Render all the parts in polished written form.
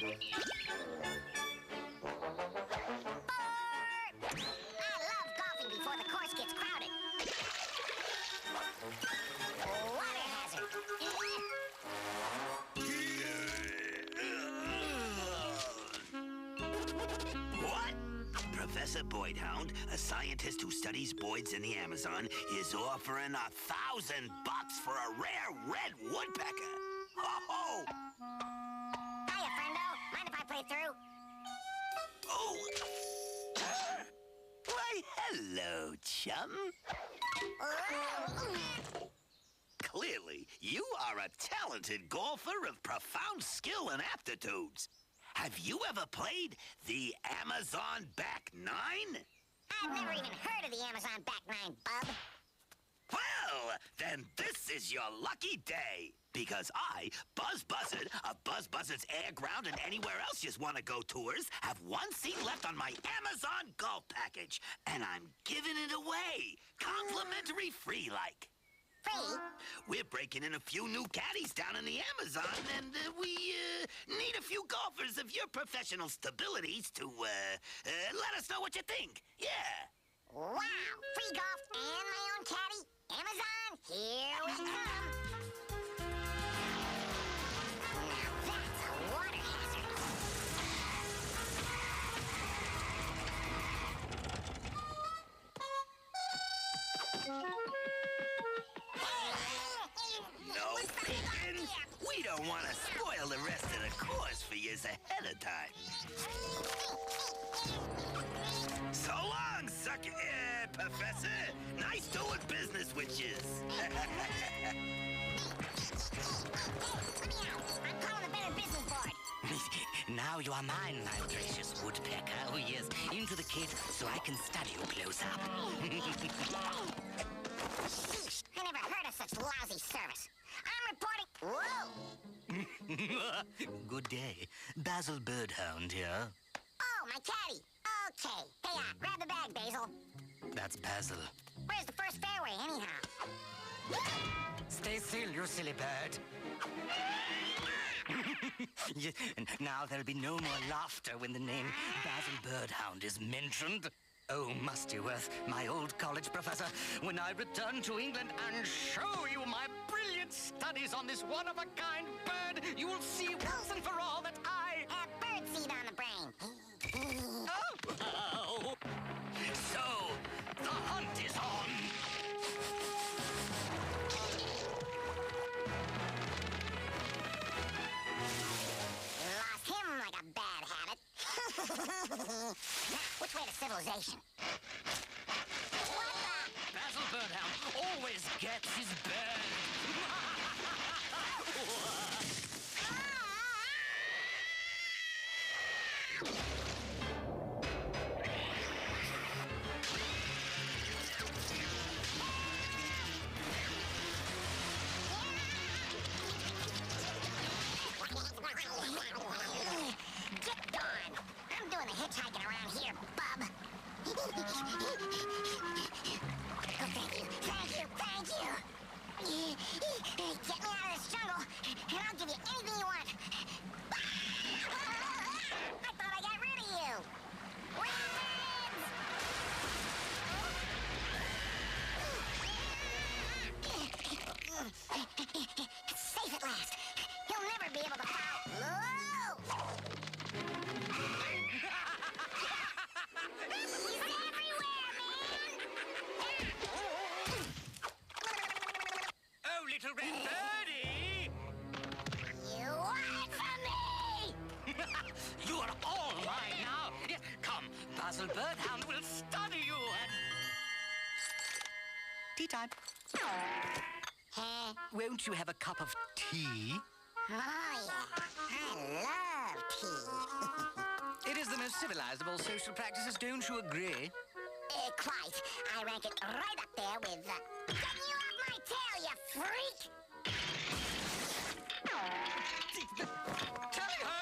love golfing before the course gets crowded. Water hazard. What? Professor Birdhound, a scientist who studies boids in the Amazon, is offering $1,000 for a rare red woodpecker. Ho-ho! Hiya, friendo. Mind if I play through? Oh! Why, hello, chum. Clearly, you are a talented golfer of profound skill and aptitudes. Have you ever played the Amazon Back Nine? I've never even heard of the Amazon Back Nine, bub. Well, then this is your lucky day. Because I, Buzz Buzzard, of Buzz Buzzard's Air, Ground, and anywhere else you want to go tours, have one seat left on my Amazon golf package. And I'm giving it away. Complimentary free, like. Free? We're breaking in a few new caddies down in the Amazon, and we need a few golfers of your professional stabilities to let us know what you think. Yeah. Wow! Free golf and my own caddy? Amazon, here we come! Now that's a water hazard. No peeking. We don't want to spoil the rest of the course for you ahead of time. So long, sucker, Professor. Nice doing business with you. Let me out. I'm calling a better business board. Now you are mine, my gracious woodpecker. Oh, yes, into the cage so I can study you close up. Sheesh, I never heard of such lousy service. I'm reporting... Whoa! Good day. Basil Birdhound here. Oh, my caddy. Okay. Hey, grab the bag, Basil. That's Basil. Where's the first fairway, anyhow? Stay still, you silly bird. Yes, and now there'll be no more laughter when the name Basil Birdhound is mentioned. Oh, Mustyworth, my old college professor, when I return to England and show you my brilliant studies on this one-of-a-kind bird, you will see once and for all that I... Have birdseed on the brain. Oh. So, the hunt is on. Lost him like a bad habit. Now, which way to civilization? What the? Basil Birdhound always gets his bird. Get gone! I'm doing the hitchhiking around here, bub. Oh, thank you, thank you, thank you. Get me out of this jungle, and I'll give you anything you want. I thought I got rid of you. It's safe at last. He'll never be able to foul. He's everywhere, man! Oh, little red birdie! You want it from me! You are all mine now. Yes, come, Basil Birdhound will study you and... Tea time. Won't you have a cup of tea? Oh, yeah. I love tea. It is the most civilized of all social practices, don't you agree? Quite. I rank it right up there with, getting you off my tail, you freak! Tally-ho!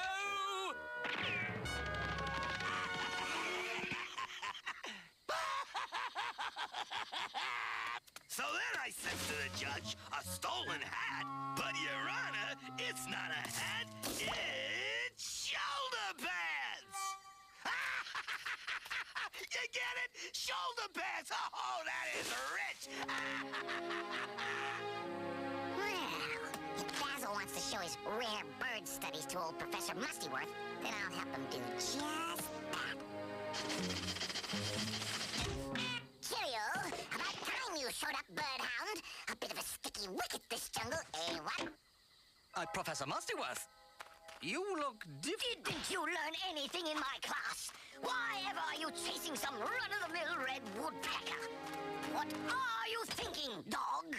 So then I said to the judge, a stolen hat. But, Your Honor, it's not a hat, it's show shoulder pads! You get it? Shoulder pads! Oh, that is rich! Well, if Basil wants to show his rare bird studies to old Professor Mustyworth, then I'll help him do just that. Cheerio! About time you showed up, Birdhound. A bit of a sticky wicket, this jungle, eh, what? Professor Mustyworth, you look different. Didn't you learn anything in my class? Why ever are you chasing some run-of-the-mill red woodpecker? What are you thinking, dog?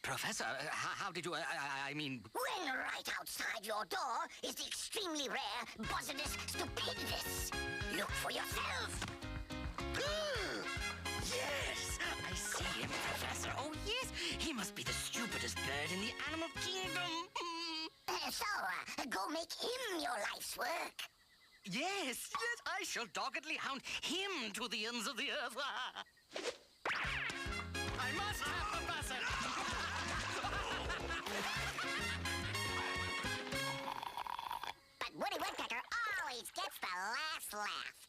Professor, how did you, I mean... When right outside your door is the extremely rare Buzzardus stupidus. Look for yourself. Yes, I see him, Professor. Oh, yes, he must be the stupidest bird in the animal kingdom. Go make him your life's work. Yes, I shall doggedly hound him to the ends of the earth. I must have Professor. But Woody Woodpecker always gets the last laugh.